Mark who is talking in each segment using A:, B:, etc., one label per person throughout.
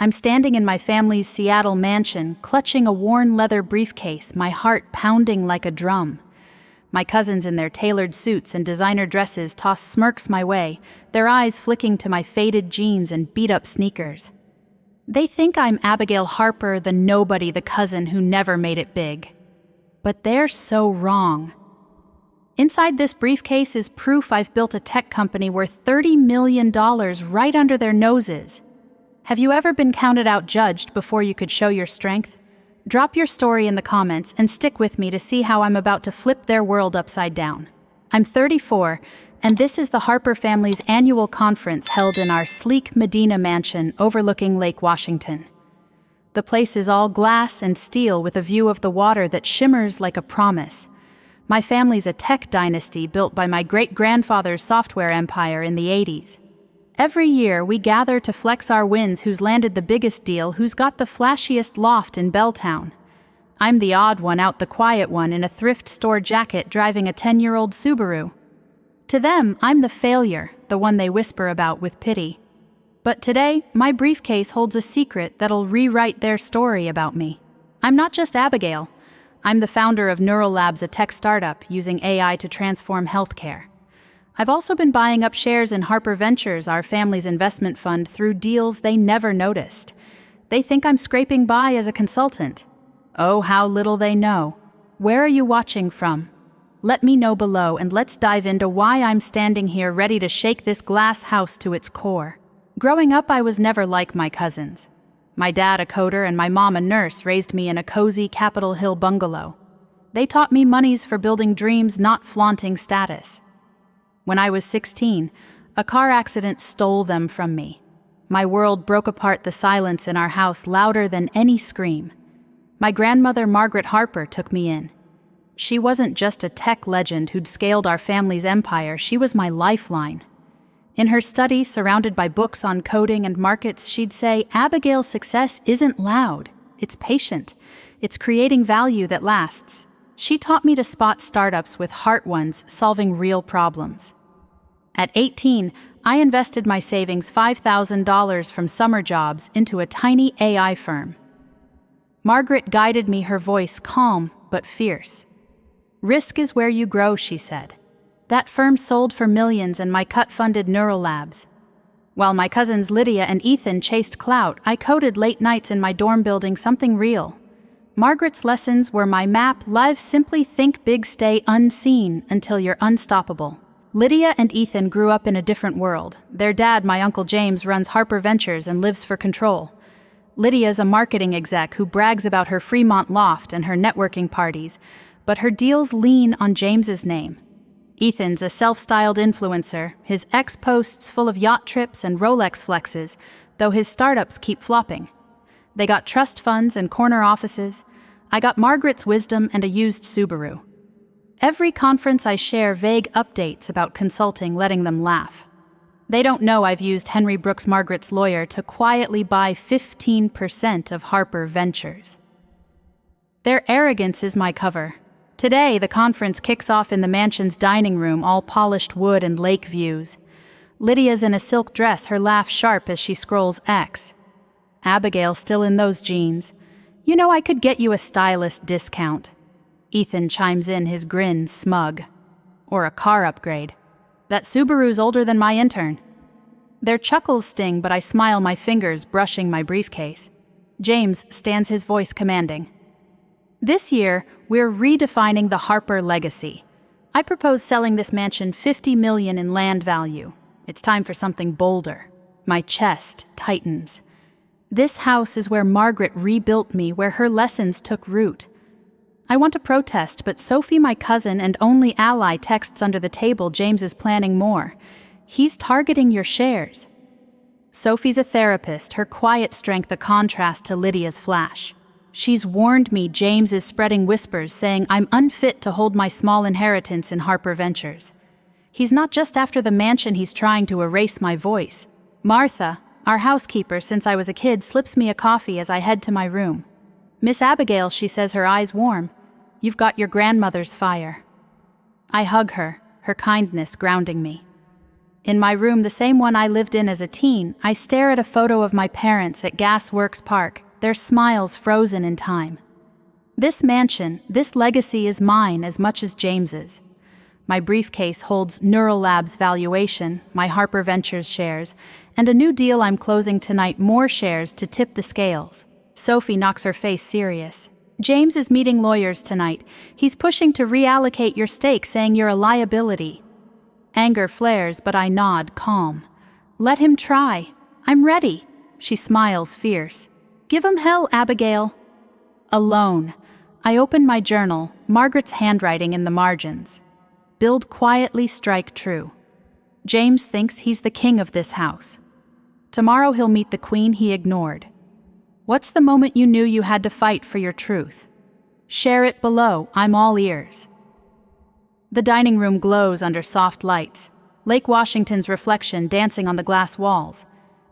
A: I'm standing in my family's Seattle mansion, clutching a worn leather briefcase, my heart pounding like a drum. My cousins in their tailored suits and designer dresses toss smirks my way, their eyes flicking to my faded jeans and beat-up sneakers. They think I'm Abigail Harper, the nobody, the cousin who never made it big. But they're so wrong. Inside this briefcase is proof I've built a tech company worth $30 million right under their noses. Have you ever been counted out judged before you could show your strength? Drop your story in the comments and stick with me to see how I'm about to flip their world upside down. I'm 34, and this is the Harper family's annual conference held in our sleek Medina mansion overlooking Lake Washington. The place is all glass and steel with a view of the water that shimmers like a promise. My family's a tech dynasty built by my great-grandfather's software empire in the 80s. Every year, we gather to flex our wins, who's landed the biggest deal, who's got the flashiest loft in Belltown. I'm the odd one out, the quiet one in a thrift store jacket driving a 10-year-old Subaru. To them, I'm the failure, the one they whisper about with pity. But today, my briefcase holds a secret that'll rewrite their story about me. I'm not just Abigail. I'm the founder of NeuralLabs, a tech startup using AI to transform healthcare. I've also been buying up shares in Harper Ventures, our family's investment fund, through deals they never noticed. They think I'm scraping by as a consultant. Oh, how little they know. Where are you watching from? Let me know below, and let's dive into why I'm standing here ready to shake this glass house to its core. Growing up, I was never like my cousins. My dad, a coder, and my mom, a nurse, raised me in a cozy Capitol Hill bungalow. They taught me money's for building dreams, not flaunting status. When I was 16, a car accident stole them from me. My world broke apart, the silence in our house louder than any scream. My grandmother, Margaret Harper, took me in. She wasn't just a tech legend who'd scaled our family's empire, she was my lifeline. In her study, surrounded by books on coding and markets, she'd say, "Abigail's success isn't loud, it's patient. It's creating value that lasts." She taught me to spot startups with heart ones solving real problems. At 18, I invested my savings, $5,000 from summer jobs, into a tiny AI firm. Margaret guided me, her voice calm but fierce. "Risk is where you grow," she said. That firm sold for millions, and my cut funded NeuralLabs. While my cousins Lydia and Ethan chased clout, I coded late nights in my dorm building something real. Margaret's lessons were my map: live, simply think big, stay unseen until you're unstoppable. Lydia and Ethan grew up in a different world. Their dad, my Uncle James, runs Harper Ventures and lives for control. Lydia's a marketing exec who brags about her Fremont loft and her networking parties, but her deals lean on James's name. Ethan's a self-styled influencer, his ex posts full of yacht trips and Rolex flexes, though his startups keep flopping. They got trust funds and corner offices. I got Margaret's wisdom and a used Subaru. Every conference I share vague updates about consulting, letting them laugh. They don't know I've used Henry Brooks, Margaret's lawyer, to quietly buy 15% of Harper Ventures. Their arrogance is my cover. Today, the conference kicks off in the mansion's dining room, all polished wood and lake views. Lydia's in a silk dress, her laugh sharp as she scrolls X. Abigail still in those jeans. "You know, I could get you a stylist discount." Ethan chimes in, his grin smug. "Or a car upgrade. That Subaru's older than my intern." Their chuckles sting, but I smile, my fingers brushing my briefcase. James stands, his voice commanding. "This year, we're redefining the Harper legacy. I propose selling this mansion $50 million in land value. It's time for something bolder." My chest tightens. This house is where Margaret rebuilt me, where her lessons took root. I want to protest, but Sophie, my cousin and only ally, texts under the table, "James is planning more. He's targeting your shares." Sophie's a therapist, her quiet strength a contrast to Lydia's flash. She's warned me James is spreading whispers saying I'm unfit to hold my small inheritance in Harper Ventures. He's not just after the mansion, he's trying to erase my voice. Martha, our housekeeper since I was a kid, slips me a coffee as I head to my room. "Miss Abigail," she says, her eyes warm. "You've got your grandmother's fire." I hug her, her kindness grounding me. In my room, the same one I lived in as a teen, I stare at a photo of my parents at Gas Works Park, their smiles frozen in time. This mansion, this legacy is mine as much as James's. My briefcase holds NeuralLabs valuation, my Harper Ventures shares, and a new deal I'm closing tonight, more shares to tip the scales. Sophie knocks her face serious. James is meeting lawyers tonight. He's pushing to reallocate your stake, saying you're a liability. Anger flares, but I nod, calm. Let him try. I'm ready. She smiles fierce. Give him hell, Abigail. Alone. I open my journal, Margaret's handwriting in the margins. Build quietly, strike true. James thinks he's the king of this house. Tomorrow he'll meet the queen he ignored. What's the moment you knew you had to fight for your truth? Share it below, I'm all ears. The dining room glows under soft lights, Lake Washington's reflection dancing on the glass walls.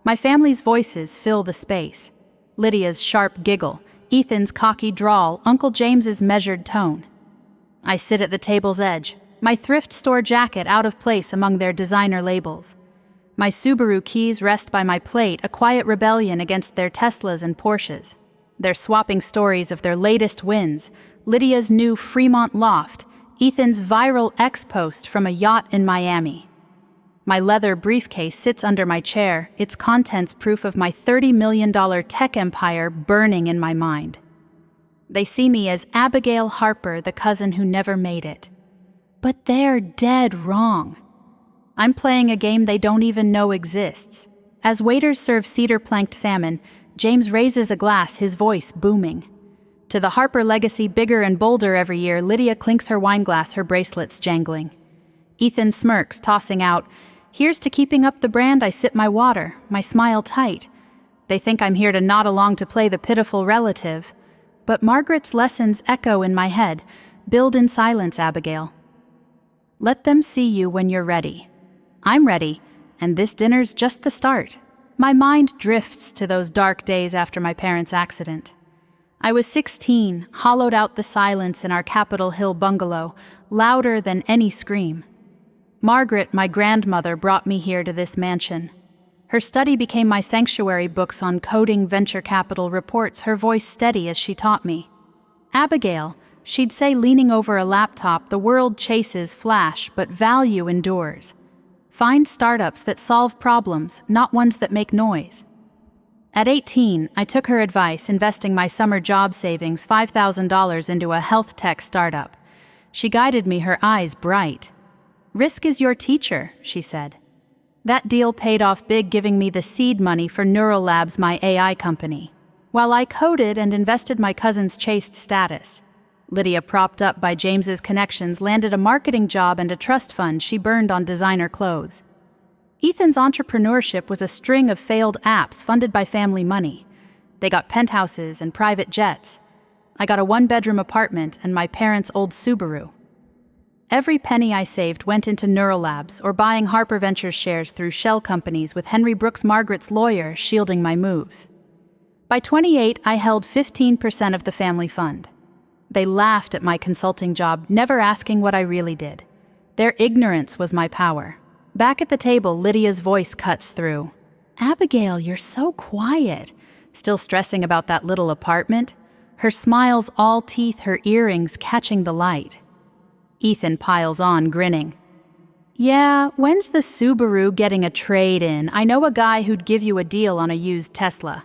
A: My family's voices fill the space. Lydia's sharp giggle, Ethan's cocky drawl, Uncle James's measured tone. I sit at the table's edge, my thrift store jacket out of place among their designer labels. My Subaru keys rest by my plate, a quiet rebellion against their Teslas and Porsches. They're swapping stories of their latest wins, Lydia's new Fremont loft, Ethan's viral X-post from a yacht in Miami. My leather briefcase sits under my chair, its contents proof of my $30 million tech empire burning in my mind. They see me as Abigail Harper, the cousin who never made it. But they're dead wrong. I'm playing a game they don't even know exists. As waiters serve cedar-planked salmon, James raises a glass, his voice booming. To the Harper legacy bigger and bolder every year, Lydia clinks her wineglass, her bracelets jangling. Ethan smirks, tossing out, "Here's to keeping up the brand." I sip my water, my smile tight. They think I'm here to nod along to play the pitiful relative. But Margaret's lessons echo in my head. Build in silence, Abigail. Let them see you when you're ready. I'm ready, and this dinner's just the start. My mind drifts to those dark days after my parents' accident. I was 16, hollowed out the silence in our Capitol Hill bungalow, louder than any scream. Margaret, my grandmother, brought me here to this mansion. Her study became my sanctuary, books on coding, venture capital, reports, her voice steady as she taught me. Abigail, she'd say, leaning over a laptop, the world chases flash, but value endures. Find startups that solve problems, not ones that make noise. At 18, I took her advice, investing my summer job savings, $5,000, into a health tech startup. She guided me, her eyes bright. Risk is your teacher, she said. That deal paid off big, giving me the seed money for NeuralLabs, my AI company. While I coded and invested my cousin's chaste status, Lydia, propped up by James's connections, landed a marketing job and a trust fund she burned on designer clothes. Ethan's entrepreneurship was a string of failed apps funded by family money. They got penthouses and private jets. I got a one-bedroom apartment and my parents' old Subaru. Every penny I saved went into NeuralLabs or buying Harper Ventures shares through shell companies, with Henry Brooks, Margaret's lawyer, shielding my moves. By 28, I held 15% of the family fund. They laughed at my consulting job, never asking what I really did. Their ignorance was my power. Back at the table, Lydia's voice cuts through. Abigail, you're so quiet. Still stressing about that little apartment? Her smile's all teeth, her earrings catching the light. Ethan piles on, grinning. Yeah, when's the Subaru getting a trade-in? I know a guy who'd give you a deal on a used Tesla.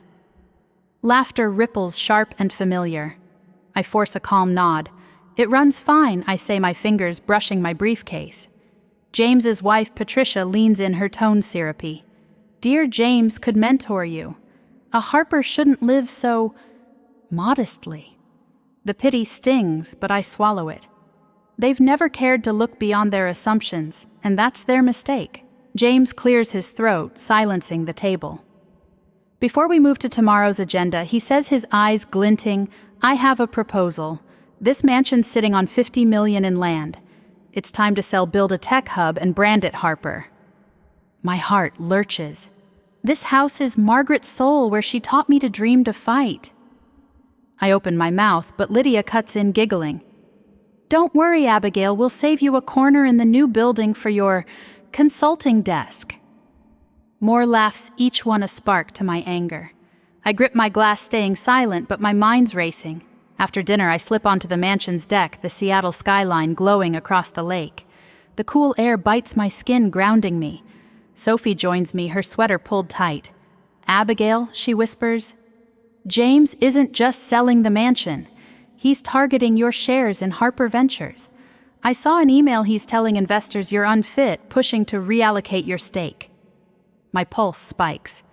A: Laughter ripples sharp and familiar. I force a calm nod. It runs fine, I say, my fingers brushing my briefcase. James's wife, Patricia, leans in, her tone syrupy. Dear James could mentor you. A Harper shouldn't live so modestly. The pity stings, but I swallow it. They've never cared to look beyond their assumptions, and that's their mistake. James clears his throat, silencing the table. Before we move to tomorrow's agenda, he says, his eyes glinting, I have a proposal. This mansion's sitting on $50 million in land. It's time to sell, build a tech hub, and brand it Harper. My heart lurches. This house is Margaret's soul, where she taught me to dream, to fight. I open my mouth, but Lydia cuts in, giggling. Don't worry, Abigail, we'll save you a corner in the new building for your consulting desk. More laughs, each one a spark to my anger. I grip my glass, staying silent, but my mind's racing. After dinner, I slip onto the mansion's deck, the Seattle skyline glowing across the lake. The cool air bites my skin, grounding me. Sophie joins me, her sweater pulled tight. "Abigail," she whispers, "James isn't just selling the mansion. He's targeting your shares in Harper Ventures. I saw an email he's telling investors you're unfit, pushing to reallocate your stake." My pulse spikes.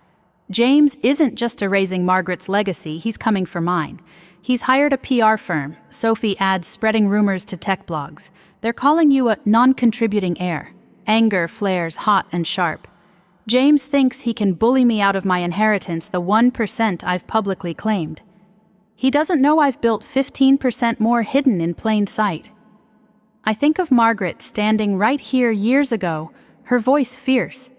A: James isn't just erasing Margaret's legacy, he's coming for mine. He's hired a PR firm. Sophie adds, spreading rumors to tech blogs. They're calling you a non-contributing heir. Anger flares hot and sharp. James thinks he can bully me out of my inheritance, the 1% I've publicly claimed. He doesn't know I've built 15% more hidden in plain sight. I think of Margaret standing right here years ago, her voice fierce.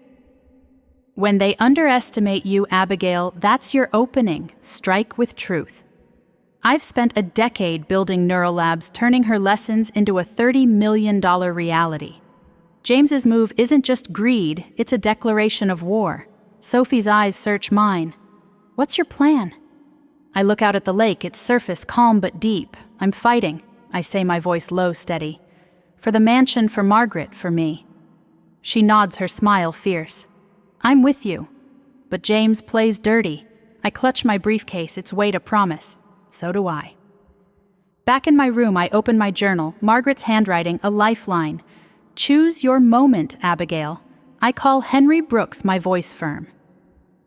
A: "When they underestimate you, Abigail, that's your opening. Strike with truth." I've spent a decade building NeuralLabs, turning her lessons into a $30 million reality. James's move isn't just greed, it's a declaration of war. Sophie's eyes search mine. "What's your plan?" I look out at the lake, its surface calm but deep. "I'm fighting," I say, my voice low, steady. "For the mansion, for Margaret, for me." She nods, her smile fierce. "I'm with you." But James plays dirty. I clutch my briefcase, its weight a promise. So do I. Back in my room, I open my journal, Margaret's handwriting, a lifeline. "Choose your moment, Abigail." I call Henry Brooks, my voice firm.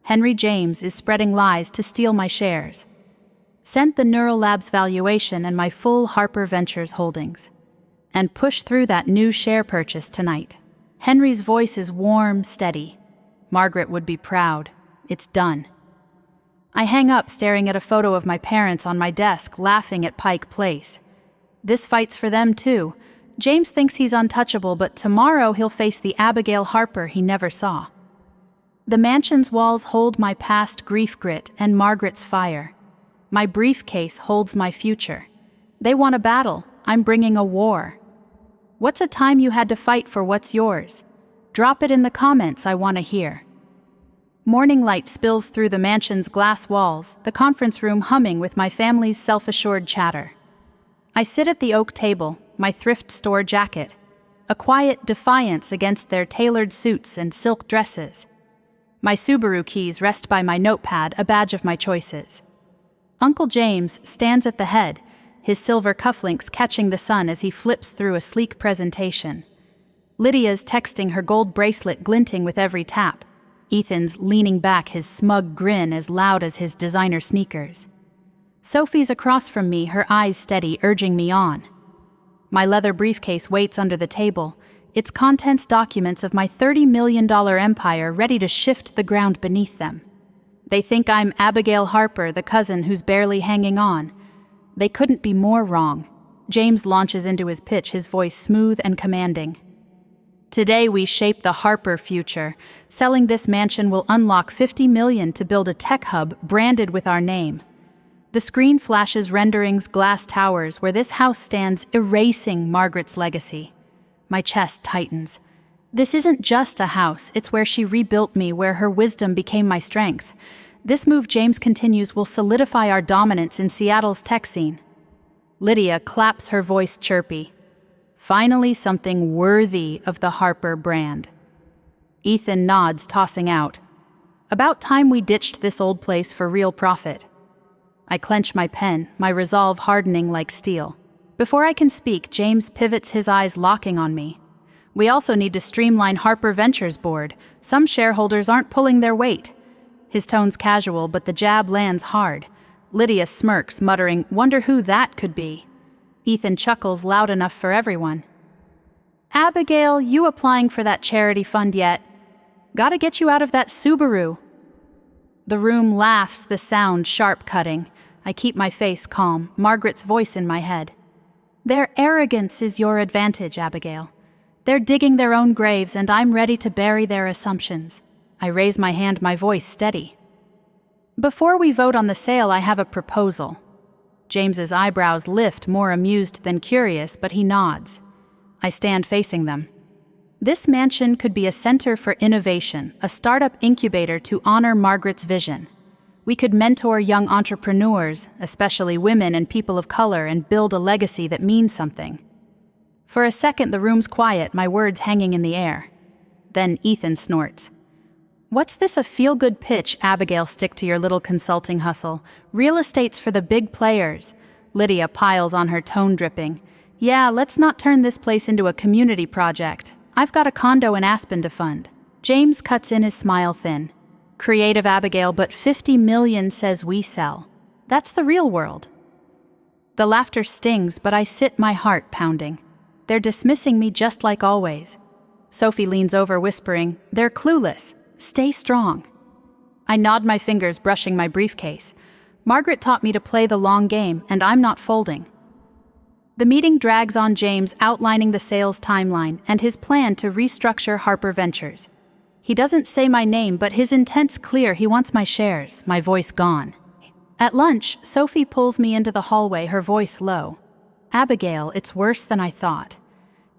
A: Henry James is spreading lies to steal my shares. Sent the NeuralLabs valuation and my full Harper Ventures holdings. And push through that new share purchase tonight. Henry's voice is warm, steady. Margaret would be proud. It's done. I hang up, staring at a photo of my parents on my desk, laughing at Pike Place. This fight's for them too. James thinks he's untouchable, but tomorrow he'll face the Abigail Harper he never saw. The mansion's walls hold my past grief grit and Margaret's fire. My briefcase holds my future. They want a battle. I'm bringing a war. What's a time you had to fight for what's yours? Drop it in the comments, I want to hear. Morning light spills through the mansion's glass walls, the conference room humming with my family's self-assured chatter. I sit at the oak table, my thrift store jacket, a quiet defiance against their tailored suits and silk dresses. My Subaru keys rest by my notepad, a badge of my choices. Uncle James stands at the head, his silver cufflinks catching the sun as he flips through a sleek presentation. Lydia's texting, her gold bracelet glinting with every tap. Ethan's leaning back, his smug grin as loud as his designer sneakers. Sophie's across from me, her eyes steady, urging me on. My leather briefcase waits under the table, its contents documents of my $30 million empire ready to shift the ground beneath them. They think I'm Abigail Harper, the cousin who's barely hanging on. They couldn't be more wrong. James launches into his pitch, his voice smooth and commanding. "Today we shape the Harper future. Selling this mansion will unlock $50 million to build a tech hub branded with our name. The screen flashes renderings, glass towers, where this house stands, erasing Margaret's legacy. My chest tightens. This isn't just a house, it's where she rebuilt me, where her wisdom became my strength. This move," James continues, "will solidify our dominance in Seattle's tech scene." Lydia claps, her voice chirpy. Finally something worthy of the Harper brand. Ethan nods, tossing out. "About time we ditched this old place for real profit." I clench my pen, my resolve hardening like steel. Before I can speak, James pivots, his eyes locking on me. "We also need to streamline Harper Ventures' board. Some shareholders aren't pulling their weight." His tone's casual, but the jab lands hard. Lydia smirks, muttering, "Wonder who that could be." Ethan chuckles loud enough for everyone. "Abigail, you applying for that charity fund yet? Gotta get you out of that Subaru." The room laughs, the sound sharp-cutting. I keep my face calm, Margaret's voice in my head. "Their arrogance is your advantage, Abigail. They're digging their own graves, and I'm ready to bury their assumptions." I raise my hand, my voice steady. "Before we vote on the sale, I have a proposal." James's eyebrows lift, more amused than curious, but he nods. I stand facing them. This mansion could be a center for innovation, a startup incubator to honor Margaret's vision. We could mentor young entrepreneurs, especially women and people of color, and build a legacy that means something. For a second, the room's quiet, my words hanging in the air. Then Ethan snorts. "What's this, a feel-good pitch, Abigail? Stick to your little consulting hustle. Real estate's for the big players." Lydia piles on, her tone dripping. "Yeah, let's not turn this place into a community project. I've got a condo in Aspen to fund." James cuts in, his smile thin. "Creative, Abigail, but 50 million says we sell. That's the real world." The laughter stings, but I sit, my heart pounding. They're dismissing me just like always. Sophie leans over, whispering, "They're clueless. Stay strong." I nod my fingers, brushing my briefcase. Margaret taught me to play the long game, and I'm not folding. The meeting drags on, James outlining the sales timeline and his plan to restructure Harper Ventures. He doesn't say my name, but his intent's clear. He wants my shares, my voice gone. At lunch, Sophie pulls me into the hallway, her voice low. "Abigail, it's worse than I thought.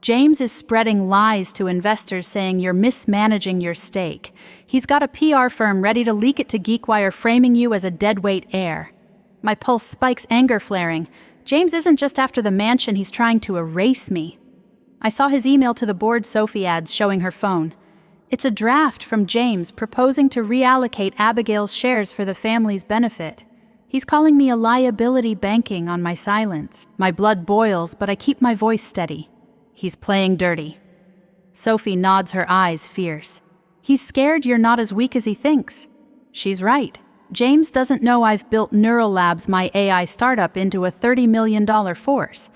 A: James is spreading lies to investors saying you're mismanaging your stake. He's got a PR firm ready to leak it to GeekWire, framing you as a deadweight heir." My pulse spikes, anger flaring. James isn't just after the mansion, he's trying to erase me. I saw his email to the board, Sophie adds, showing her phone. It's a draft from James proposing to reallocate Abigail's shares for the family's benefit. He's calling me a liability, banking on my silence. My blood boils, but I keep my voice steady. He's playing dirty. Sophie nods, her eyes fierce. He's scared you're not as weak as he thinks. She's right. James doesn't know I've built NeuralLabs, my AI startup, into a $30 million force.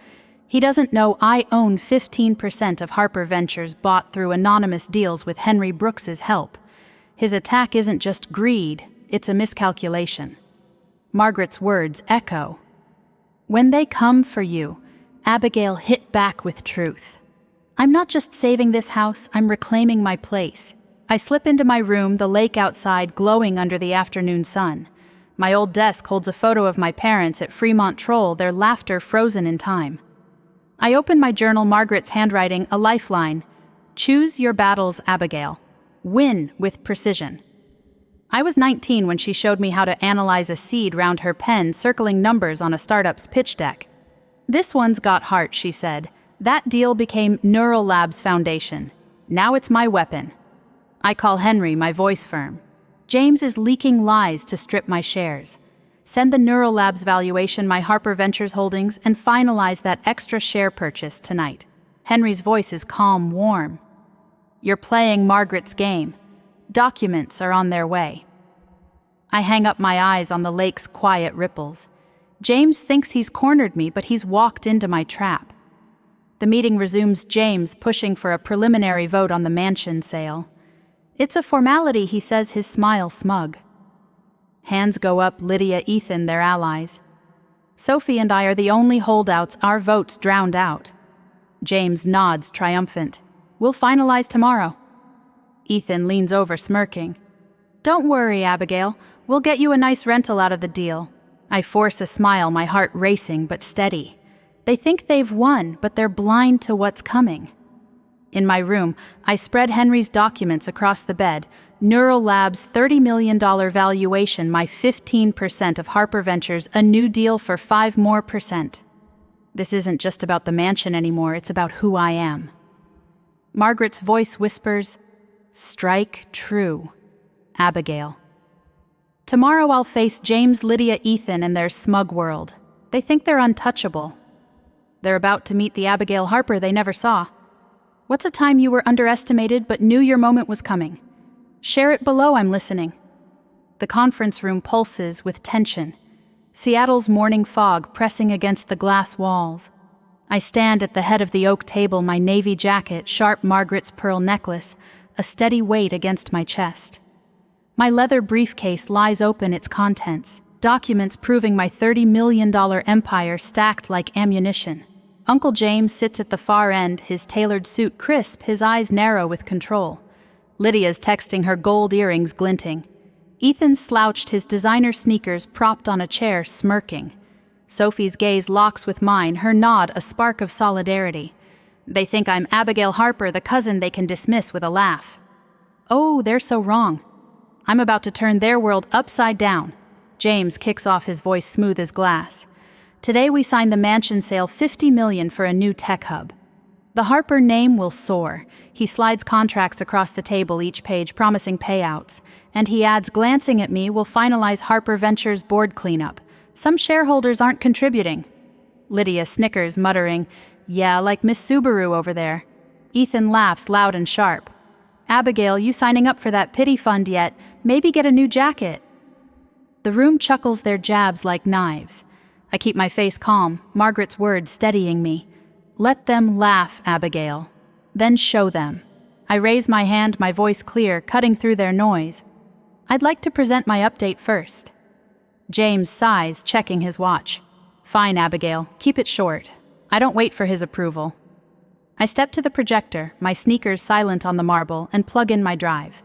A: He doesn't know I own 15% of Harper Ventures, bought through anonymous deals with Henry Brooks's help. His attack isn't just greed, it's a miscalculation. Margaret's words echo. "When they come for you," Abigail hit back with truth. "I'm not just saving this house, I'm reclaiming my place." I slip into my room, the lake outside glowing under the afternoon sun. My old desk holds a photo of my parents at Fremont Troll, their laughter frozen in time. I open my journal, Margaret's handwriting, a lifeline. "Choose your battles, Abigail. Win with precision." I was 19 when she showed me how to analyze a seed round her pen, circling numbers on a startup's pitch deck. "This one's got heart," she said. "That deal became NeuralLabs Foundation. Now it's my weapon." I call Henry, my voice firm. "James is leaking lies to strip my shares. Send the NeuralLabs valuation, my Harper Ventures holdings, and finalize that extra share purchase tonight." Henry's voice is calm, warm. "You're playing Margaret's game. Documents are on their way." I hang up my eyes on the lake's quiet ripples. James thinks he's cornered me, but he's walked into my trap. The meeting resumes, James pushing for a preliminary vote on the mansion sale. "It's a formality," he says, his smile smug. Hands go up, Lydia, Ethan, their allies. Sophie and I are the only holdouts, our votes drowned out. James nods, triumphant. "We'll finalize tomorrow." Ethan leans over, smirking. "Don't worry, Abigail. We'll get you a nice rental out of the deal." I force a smile, my heart racing but steady. They think they've won, but they're blind to what's coming. In my room, I spread Henry's documents across the bed. NeuralLabs' $30 million valuation, my 15% of Harper Ventures, a new deal for 5% more. This isn't just about the mansion anymore, it's about who I am. Margaret's voice whispers, "Strike true, Abigail." Tomorrow I'll face James, Lydia, Ethan, and their smug world. They think they're untouchable. They're about to meet the Abigail Harper they never saw. What's a time you were underestimated but knew your moment was coming? Share it below, I'm listening. The conference room pulses with tension. Seattle's morning fog pressing against the glass walls. I stand at the head of the oak table, my navy jacket, sharp Margaret's pearl necklace, a steady weight against my chest. My leather briefcase lies open, its contents, documents proving my $30 million empire stacked like ammunition. Uncle James sits at the far end, his tailored suit crisp, his eyes narrow with control. Lydia's texting, her gold earrings glinting. Ethan slouched, his designer sneakers propped on a chair, smirking. Sophie's gaze locks with mine, her nod a spark of solidarity. They think I'm Abigail Harper, the cousin they can dismiss with a laugh. Oh, they're so wrong. I'm about to turn their world upside down. James kicks off, his voice smooth as glass. Today we signed the mansion sale, $50 million for a new tech hub. The Harper name will soar. He slides contracts across the table, each page promising payouts. And he adds, glancing at me, we'll finalize Harper Ventures board cleanup. Some shareholders aren't contributing. Lydia snickers, muttering, yeah, like Miss Subaru over there. Ethan laughs loud and sharp. Abigail, you signing up for that pity fund yet? Maybe get a new jacket. The room chuckles their jabs like knives. I keep my face calm, Margaret's words steadying me. Let them laugh, Abigail. Then show them. I raise my hand, my voice clear, cutting through their noise. I'd like to present my update first. James sighs, checking his watch. Fine, Abigail, keep it short. I don't wait for his approval. I step to the projector, my sneakers silent on the marble, and plug in my drive.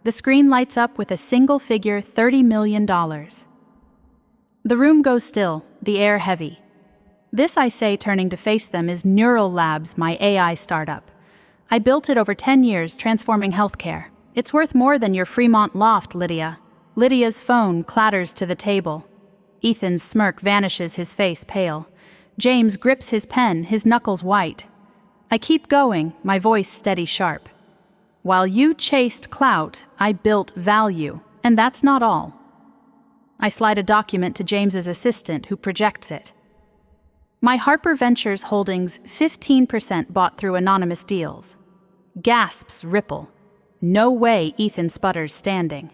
A: The screen lights up with a single figure $30 million. The room goes still, the air heavy. This, I say, turning to face them, is NeuralLabs, my AI startup. I built it over 10 years, transforming healthcare. It's worth more than your Fremont loft, Lydia. Lydia's phone clatters to the table. Ethan's smirk vanishes, his face pale. James grips his pen, his knuckles white. I keep going, my voice steady sharp. While you chased clout, I built value, and that's not all. I slide a document to James's assistant, who projects it. My Harper Ventures holdings 15% bought through anonymous deals. Gasps ripple. No way, Ethan sputters, standing.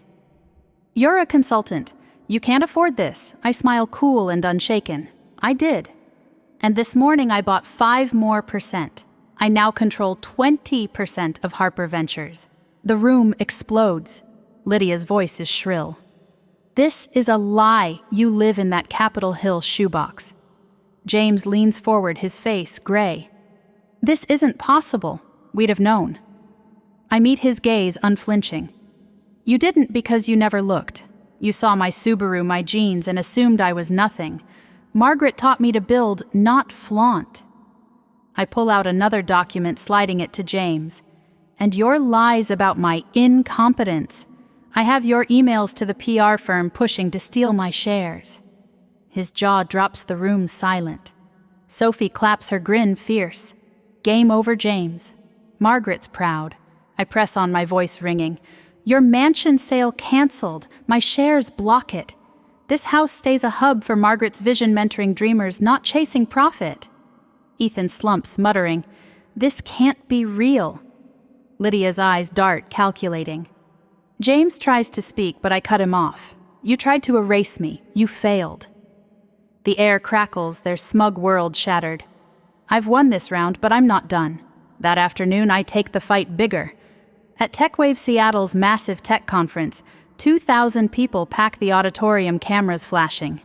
A: You're a consultant. You can't afford this. I smile cool and unshaken. I did. And this morning I bought 5 more percent. I now control 20% of Harper Ventures. The room explodes. Lydia's voice is shrill. This is a lie. You live in that Capitol Hill shoebox. James leans forward, his face gray. This isn't possible. We'd have known. I meet his gaze, unflinching. You didn't because you never looked. You saw my Subaru, my jeans, and assumed I was nothing. Margaret taught me to build, not flaunt. I pull out another document, sliding it to James. And your lies about my incompetence. I have your emails to the PR firm pushing to steal my shares. His jaw drops, the room silent. Sophie claps, her grin fierce. Game over, James. Margaret's proud. I press on, my voice ringing. Your mansion sale canceled. My shares block it. This house stays a hub for Margaret's vision, mentoring dreamers, not chasing profit. Ethan slumps, muttering, this can't be real. Lydia's eyes dart, calculating. James tries to speak, but I cut him off. You tried to erase me. You failed. The air crackles, their smug world shattered. I've won this round, but I'm not done. That afternoon, I take the fight bigger. At TechWave Seattle's massive tech conference, 2,000 people pack the auditorium, cameras flashing.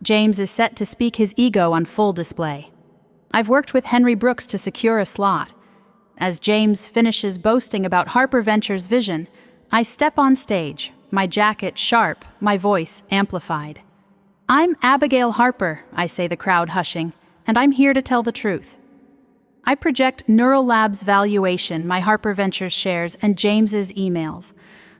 A: James is set to speak, his ego on full display. I've worked with Henry Brooks to secure a slot. As James finishes boasting about Harper Ventures' vision, I step on stage, my jacket sharp, my voice amplified. I'm Abigail Harper, I say, the crowd hushing, and I'm here to tell the truth. I project NeuralLabs' valuation, my Harper Ventures shares, and James's emails.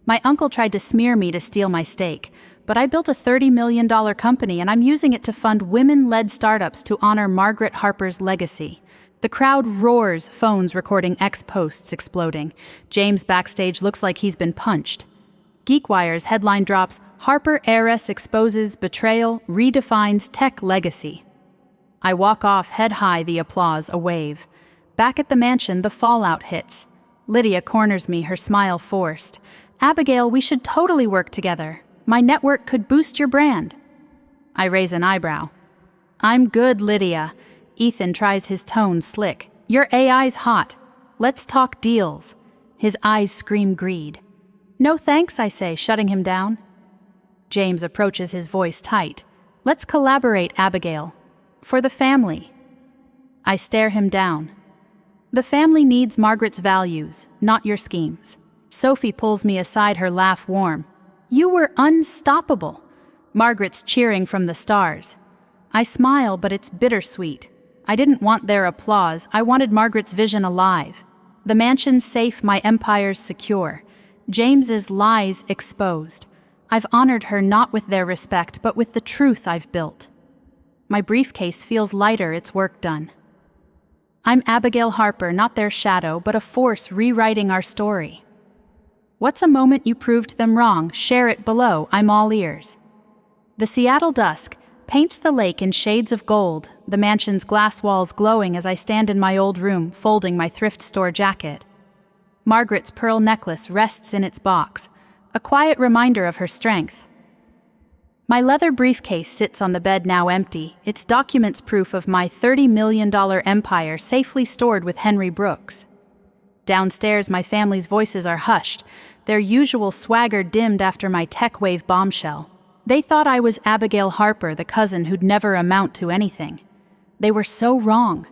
A: My uncle tried to smear me to steal my stake, but I built a $30 million company, and I'm using it to fund women-led startups to honor Margaret Harper's legacy. The crowd roars, phones recording X posts exploding. James backstage looks like he's been punched. GeekWire's headline drops, Harper heiress exposes betrayal, redefines tech legacy. I walk off, head high, the applause a wave. Back at the mansion, the fallout hits. Lydia corners me, her smile forced. Abigail, we should totally work together. My network could boost your brand. I raise an eyebrow. I'm good, Lydia. Ethan tries, his tone slick. Your AI's hot. Let's talk deals. His eyes scream greed. No thanks, I say, shutting him down. James approaches, his voice tight. Let's collaborate, Abigail. For the family. I stare him down. The family needs Margaret's values, not your schemes. Sophie pulls me aside, her laugh warm. You were unstoppable. Margaret's cheering from the stars. I smile, but it's bittersweet. I didn't want their applause, I wanted Margaret's vision alive. The mansion's safe, my empire's secure. James's lies exposed. I've honored her not with their respect, but with the truth I've built. My briefcase feels lighter, it's work done. I'm Abigail Harper, not their shadow, but a force rewriting our story. What's a moment you proved them wrong? Share it below, I'm all ears. The Seattle dusk paints the lake in shades of gold, the mansion's glass walls glowing as I stand in my old room, folding my thrift store jacket. Margaret's pearl necklace rests in its box, a quiet reminder of her strength. My leather briefcase sits on the bed now empty, its documents proof of my $30 million empire safely stored with Henry Brooks. Downstairs, my family's voices are hushed, their usual swagger dimmed after my tech wave bombshell. They thought I was Abigail Harper, the cousin who'd never amount to anything. They were so wrong.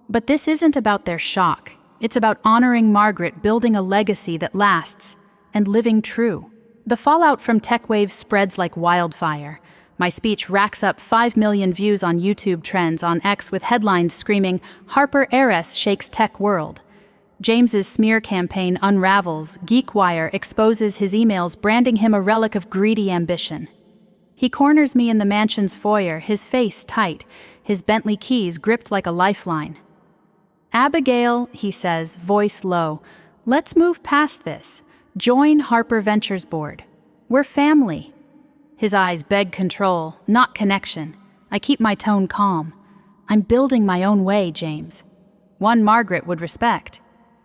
A: But this isn't about their shock. It's about honoring Margaret, building a legacy that lasts, and living true. The fallout from tech waves spreads like wildfire. My speech racks up 5 million views on YouTube Trends, on X with headlines screaming, "Harper heiress shakes tech world." James's smear campaign unravels, GeekWire exposes his emails branding him a relic of greedy ambition. He corners me in the mansion's foyer, his face tight, his Bentley keys gripped like a lifeline. "Abigail," he says, voice low, "let's move past this. Join Harper Ventures board. We're family." His eyes beg control, not connection. I keep my tone calm. I'm building my own way, James. One Margaret would respect.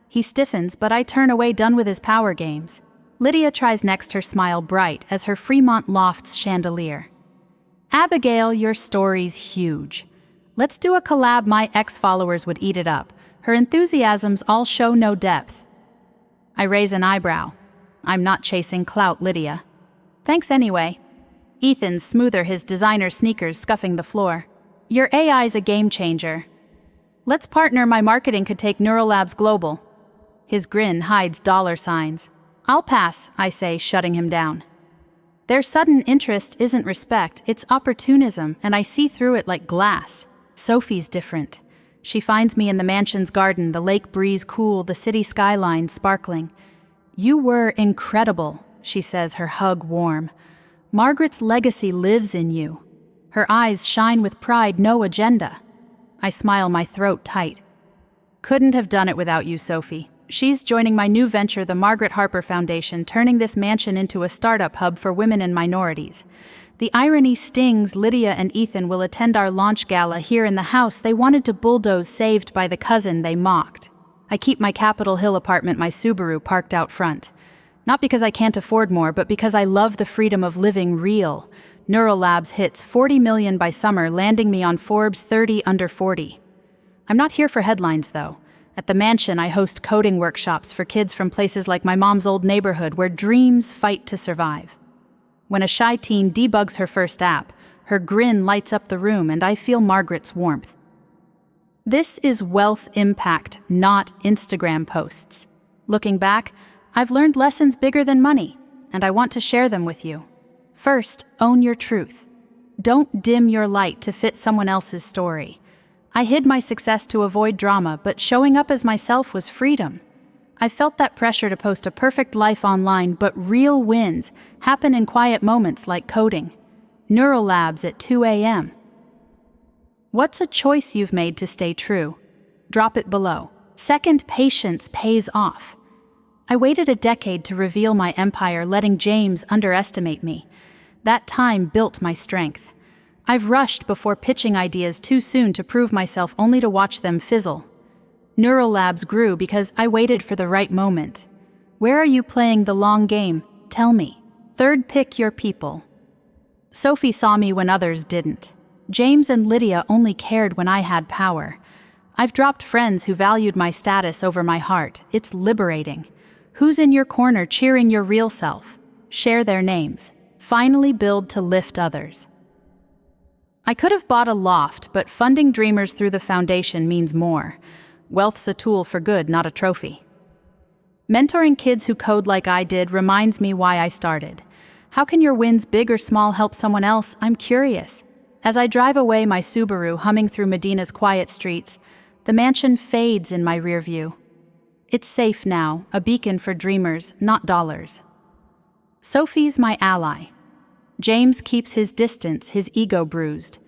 A: He stiffens, but I turn away, done with his power games. Lydia tries next, her smile bright as her Fremont Lofts chandelier. "Abigail, your story's huge. Let's do a collab, my ex-followers would eat it up. Her enthusiasms all show no depth." I raise an eyebrow. I'm not chasing clout, Lydia. "Thanks anyway." Ethan's smoother, his designer sneakers scuffing the floor. "Your AI's a game changer. Let's partner, my marketing could take NeuralLabs global." His grin hides dollar signs. "I'll pass," I say, shutting him down. Their sudden interest isn't respect, it's opportunism, and I see through it like glass. Sophie's different. She finds me in the mansion's garden, the lake breeze cool, the city skyline sparkling. "You were incredible," she says, her hug warm. "Margaret's legacy lives in you." Her eyes shine with pride, no agenda. I smile, my throat tight. "Couldn't have done it without you, Sophie." She's joining my new venture, the Margaret Harper Foundation, turning this mansion into a startup hub for women and minorities. The irony stings. Lydia and Ethan will attend our launch gala here in the house they wanted to bulldoze, saved by the cousin they mocked. I keep my Capitol Hill apartment, my Subaru, parked out front. Not because I can't afford more, but because I love the freedom of living real. NeuralLabs hits 40 million by summer, landing me on Forbes 30 under 40. I'm not here for headlines, though. At the mansion, I host coding workshops for kids from places like my mom's old neighborhood, where dreams fight to survive. When a shy teen debugs her first app, her grin lights up the room, and I feel Margaret's warmth. This is wealth impact, not Instagram posts. Looking back, I've learned lessons bigger than money, and I want to share them with you. First, own your truth. Don't dim your light to fit someone else's story. I hid my success to avoid drama, but showing up as myself was freedom. I felt that pressure to post a perfect life online, but real wins happen in quiet moments like coding. NeuralLabs at 2 a.m. What's a choice you've made to stay true? Drop it below. Second, patience pays off. I waited a decade to reveal my empire, letting James underestimate me. That time built my strength. I've rushed before pitching ideas too soon to prove myself, only to watch them fizzle. NeuralLabs grew because I waited for the right moment. Where are you playing the long game? Tell me. Third, pick your people. Sophie saw me when others didn't. James and Lydia only cared when I had power. I've dropped friends who valued my status over my heart. It's liberating. Who's in your corner cheering your real self? Share their names. Finally build to lift others. I could have bought a loft, but funding dreamers through the foundation means more. Wealth's a tool for good, not a trophy. Mentoring kids who code like I did reminds me why I started. How can your wins, big or small, help someone else? I'm curious. As I drive away my Subaru humming through Medina's quiet streets, the mansion fades in my rear view. It's safe now, a beacon for dreamers, not dollars. Sophie's my ally. James keeps his distance, his ego bruised.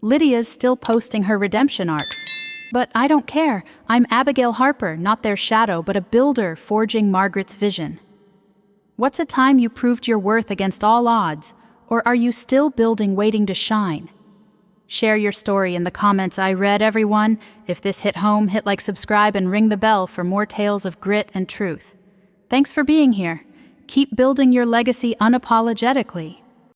A: Lydia's still posting her redemption arcs. But I don't care. I'm Abigail Harper, not their shadow, but a builder forging Margaret's vision. What's a time you proved your worth against all odds, or are you still building waiting to shine? Share your story in the comments. I read, everyone. If this hit home, hit like, subscribe, and ring the bell for more tales of grit and truth. Thanks for being here. Keep building your legacy unapologetically.